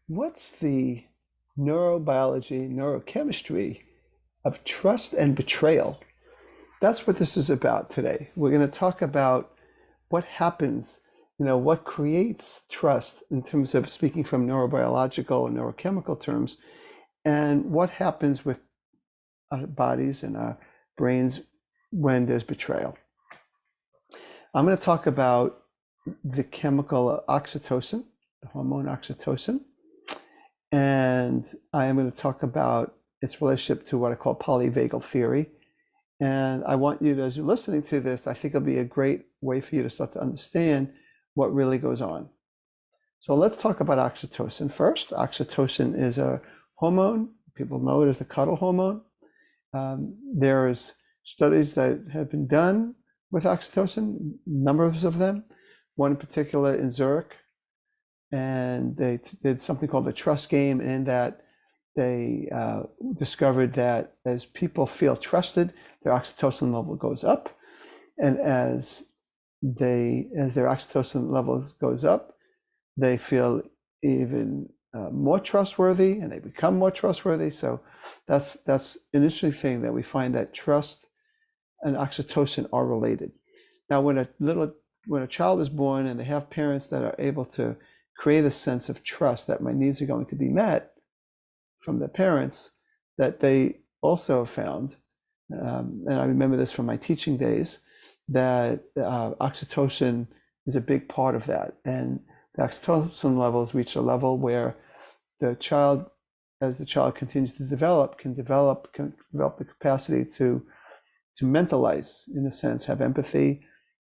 what's the neurobiology, neurochemistry of trust and betrayal? That's what this is about today. We're going to talk about what happens, what creates trust in terms of speaking from neurobiological and neurochemical terms, and what happens with our bodies and our brains when there's betrayal. I'm going to talk about the chemical oxytocin, the hormone oxytocin, and I am going to talk about its relationship to what I call polyvagal theory. And I want you to, as you're listening to this, I think it'll be a great way for you to start to understand what really goes on. So let's talk about oxytocin first. Oxytocin is a hormone. People know it as the cuddle hormone. There's studies that have been done with oxytocin, numbers of them, one in particular in Zurich, and they did something called the trust game, in that they discovered that as people feel trusted, their oxytocin level goes up, and as their oxytocin levels goes up, they feel even more trustworthy, and they become more trustworthy. So that's an interesting thing, that we find that trust and oxytocin are related. Now, when a child is born and they have parents that are able to create a sense of trust that my needs are going to be met from the parents, that they also have found, and I remember this from my teaching days, that oxytocin is a big part of that. And the oxytocin levels reach a level where the child, as the child continues to develop, can develop the capacity to mentalize, in a sense, have empathy.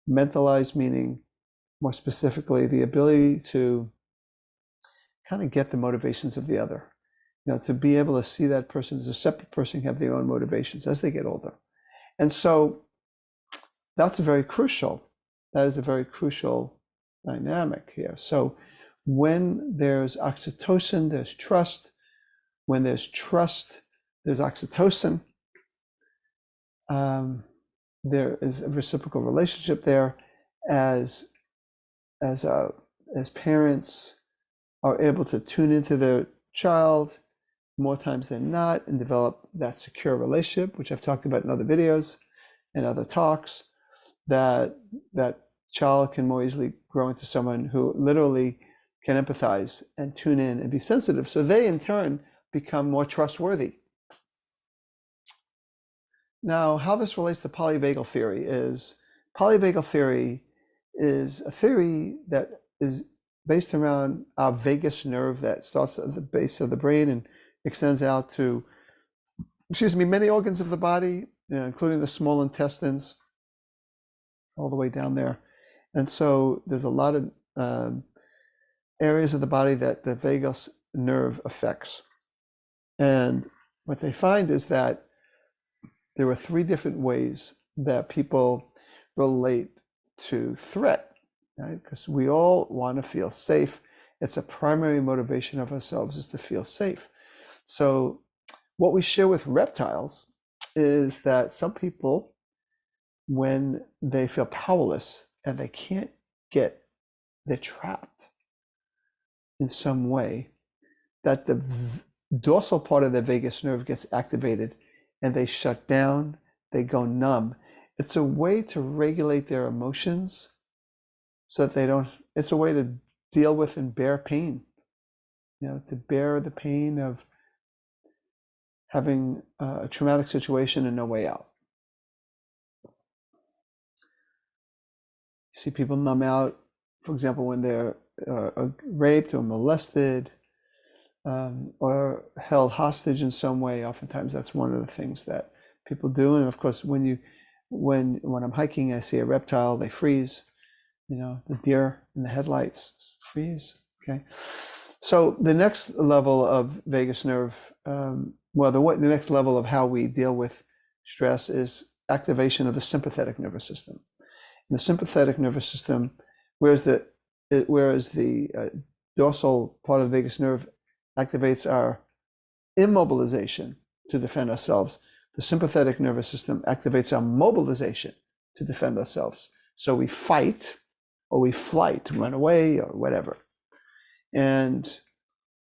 Mentalize meaning, more specifically, the ability to kind of get the motivations of the other. To be able to see that person as a separate person, have their own motivations as they get older. And so that's very crucial. That is a very crucial dynamic here. So when there's oxytocin, there's trust. When there's trust, there's oxytocin. There is a reciprocal relationship there, as parents are able to tune into their child more times than not and develop that secure relationship, which I've talked about in other videos and other talks, that child can more easily grow into someone who literally can empathize and tune in and be sensitive. So they in turn become more trustworthy. Now, how this relates to polyvagal theory is a theory that is based around our vagus nerve that starts at the base of the brain and extends out to, many organs of the body, including the small intestines, all the way down there. And so there's a lot of areas of the body that the vagus nerve affects. And what they find is that there are 3 different ways that people relate to threat, right? Because we all want to feel safe. It's a primary motivation of ourselves, is to feel safe. So what we share with reptiles is that some people, when they feel powerless and they can't they're trapped in some way, that the dorsal part of the vagus nerve gets activated and they shut down, they go numb. It's a way to regulate their emotions so that it's a way to deal with and bear pain, to bear the pain of having a traumatic situation and no way out. You see people numb out, for example, when they're raped or molested, or held hostage in some way. Oftentimes that's one of the things that people do. And of course, when I'm hiking, I see a reptile, they freeze. The deer in the headlights freeze. Okay. So the next level of vagus nerve, the next level of how we deal with stress is activation of the sympathetic nervous system. In the sympathetic nervous system, whereas the dorsal part of the vagus nerve activates our immobilization to defend ourselves, the sympathetic nervous system activates our mobilization to defend ourselves. So we fight, or we flight, run away, or whatever. And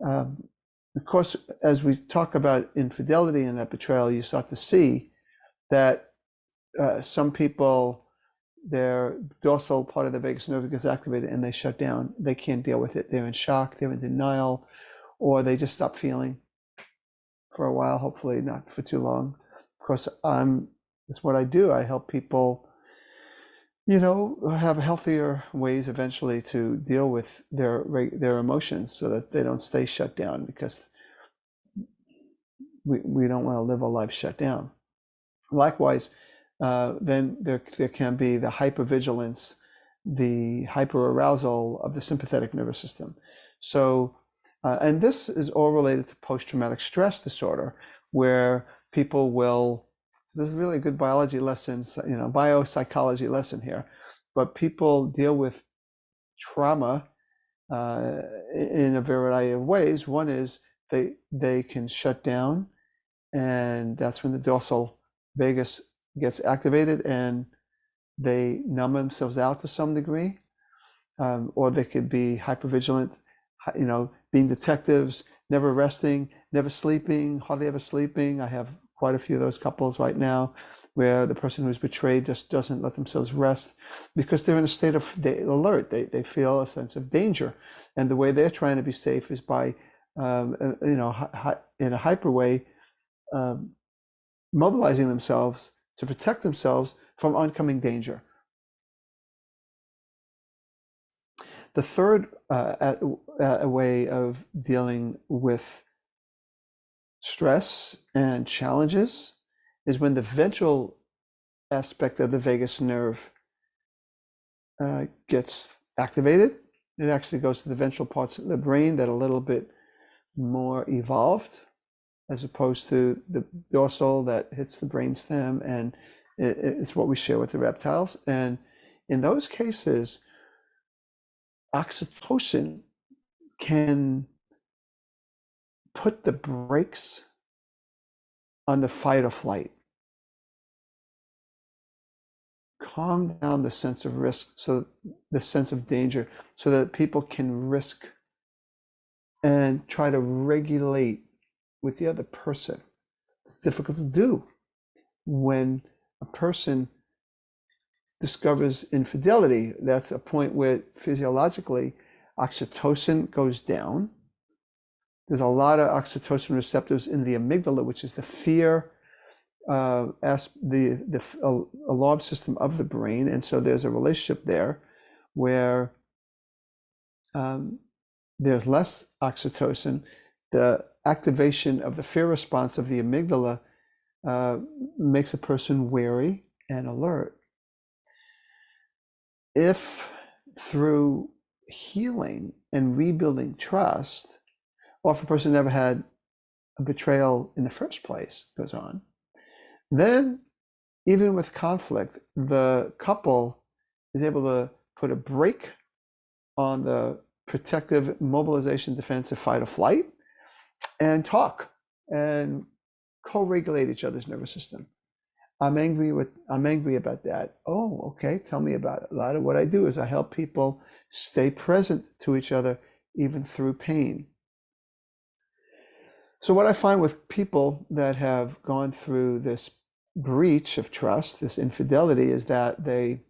Of course, as we talk about infidelity and that betrayal, you start to see that some people, their dorsal part of the vagus nerve gets activated and they shut down. They can't deal with it. They're in shock, they're in denial, or they just stop feeling for a while, hopefully not for too long. Of course, that's what I do. I help people, have healthier ways eventually to deal with their emotions so that they don't stay shut down, because we don't want to live our lives shut down. Likewise, then there can be the hypervigilance, the hyperarousal of the sympathetic nervous system. So, and this is all related to post-traumatic stress disorder, where people will, there's really a good biology lesson, biopsychology lesson here, but people deal with trauma in a variety of ways. One is they can shut down, and that's when the dorsal vagus gets activated and they numb themselves out to some degree, or they could be hypervigilant, being detectives, never resting, never sleeping, hardly ever sleeping. I have quite a few of those couples right now where the person who's betrayed just doesn't let themselves rest because they're in a state of alert. They feel a sense of danger, and the way they're trying to be safe is by, in a hyper way, mobilizing themselves to protect themselves from oncoming danger. The third way of dealing with stress and challenges is when the ventral aspect of the vagus nerve gets activated. It actually goes to the ventral parts of the brain that are a little bit more evolved, as opposed to the dorsal that hits the brainstem, and it's what we share with the reptiles. And in those cases, oxytocin can put the brakes on the fight or flight, calm down the sense of risk, so the sense of danger, so that people can risk and try to regulate with the other person. It's difficult to do when a person discovers infidelity. That's a point where physiologically oxytocin goes down. There's a lot of oxytocin receptors in the amygdala, which is the fear, the alarm system of the brain. And so there's a relationship there where there's less oxytocin. The activation of the fear response of the amygdala makes a person wary and alert. If through healing and rebuilding trust, or if a person never had a betrayal in the first place goes on, then even with conflict, the couple is able to put a brake on the protective mobilization, defensive, fight or flight, and talk and co-regulate each other's nervous system. I'm angry about that. Oh, okay, tell me about it. A lot of what I do is I help people stay present to each other even through pain. So what I find with people that have gone through this breach of trust, this infidelity, is that they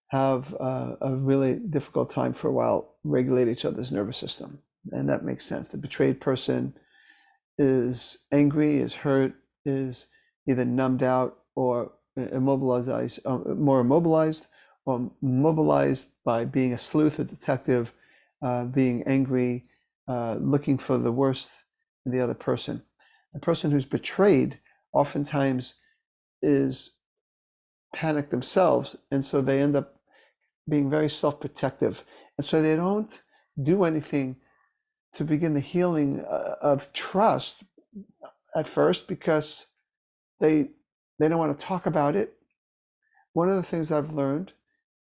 have a really difficult time for a while regulate each other's nervous system. And that makes sense. The betrayed person is angry, is hurt, is either numbed out or immobilized, more immobilized, or mobilized by being a sleuth, a detective, being angry, looking for the worst in the other person. The person who's betrayed oftentimes is panicked themselves, and so they end up being very self-protective, and so they don't do anything to begin the healing of trust at first, because they don't want to talk about it. One of the things I've learned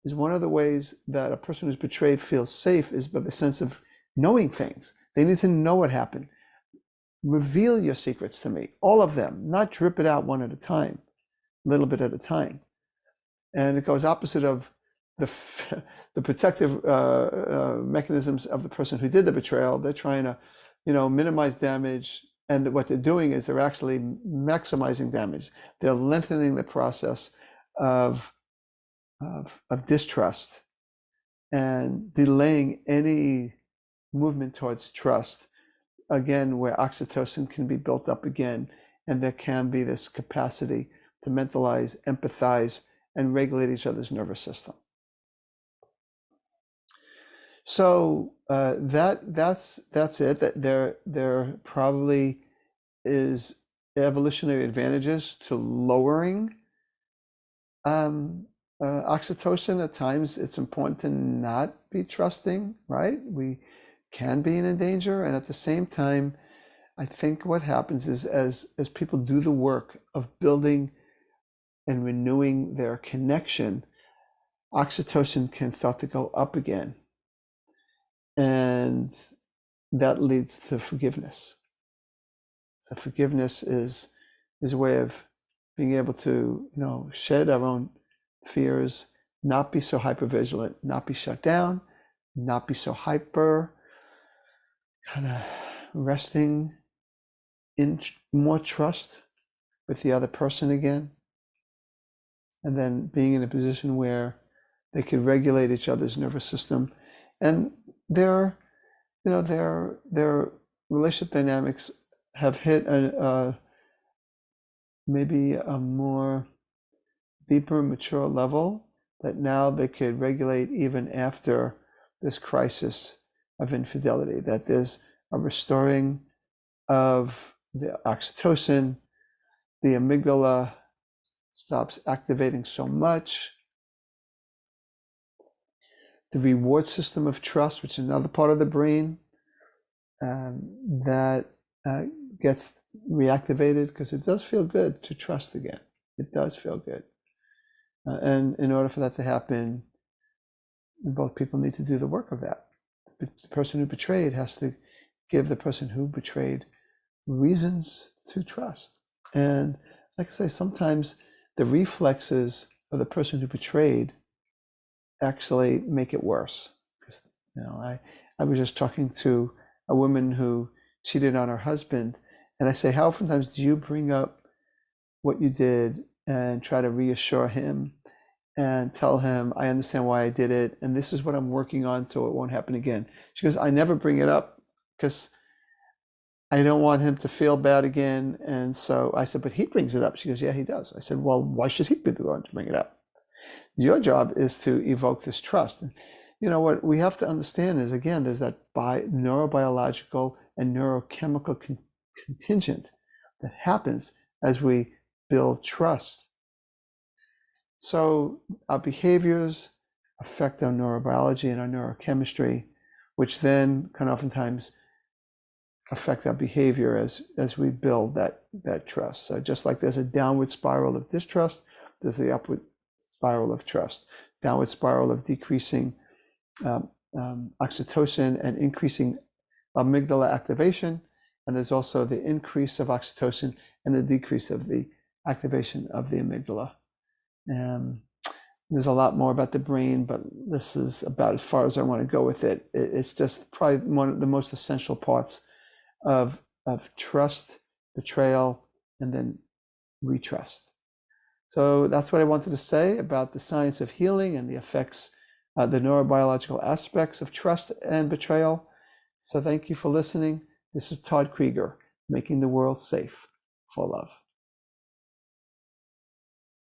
is one of the ways that a person who's betrayed feels safe is by the sense of knowing things. They need to know what happened. Reveal your secrets to me, all of them, not drip it out one at a time, a little bit at a time. And it goes opposite of the protective mechanisms of the person who did the betrayal. They're trying to, minimize damage, and what they're doing is they're actually maximizing damage. They're lengthening the process of distrust and delaying any movement towards trust, again, where oxytocin can be built up again, and there can be this capacity to mentalize, empathize, and regulate each other's nervous system. So that's it. That there probably is evolutionary advantages to lowering oxytocin. At times, it's important to not be trusting, right? We can be in danger, and at the same time, I think what happens is as people do the work of building and renewing their connection, oxytocin can start to go up again, and that leads to forgiveness. So forgiveness is a way of being able to, shed our own fears, not be so hypervigilant, not be shut down, not be so hyper, kind of resting in more trust with the other person again, and then being in a position where they could regulate each other's nervous system, and their relationship dynamics have hit maybe a more deeper, mature level, that now they could regulate even after this crisis of infidelity, that there's a restoring of the oxytocin, the amygdala stops activating so much, the reward system of trust, which is another part of the brain, that gets reactivated, because it does feel good to trust again. It does feel good. And in order for that to happen, both people need to do the work of that. The person who betrayed has to give the person who betrayed reasons to trust. And like I say, sometimes the reflexes of the person who betrayed actually make it worse. Because, I was just talking to a woman who cheated on her husband, and I say, how often times do you bring up what you did and try to reassure him and tell him, I understand why I did it, and this is what I'm working on so it won't happen again? She goes, I never bring it up because I don't want him to feel bad again. And so I said, but he brings it up. She goes, yeah, he does. I said, well, why should he be the one to bring it up? Your job is to evoke this trust. And what we have to understand is, again, there's that neurobiological and neurochemical contingent that happens as we build trust. So our behaviors affect our neurobiology and our neurochemistry, which then can oftentimes affect our behavior as we build that trust. So just like there's a downward spiral of distrust, there's the upward spiral of trust. Downward spiral of decreasing oxytocin and increasing amygdala activation, and there's also the increase of oxytocin and the decrease of the activation of the amygdala. There's a lot more about the brain, but this is about as far as I want to go with it. It's just probably one of the most essential parts of trust, betrayal, and then retrust. So that's what I wanted to say about the science of healing and the effects, the neurobiological aspects of trust and betrayal. So thank you for listening. This is Todd Krieger, making the world safe for love.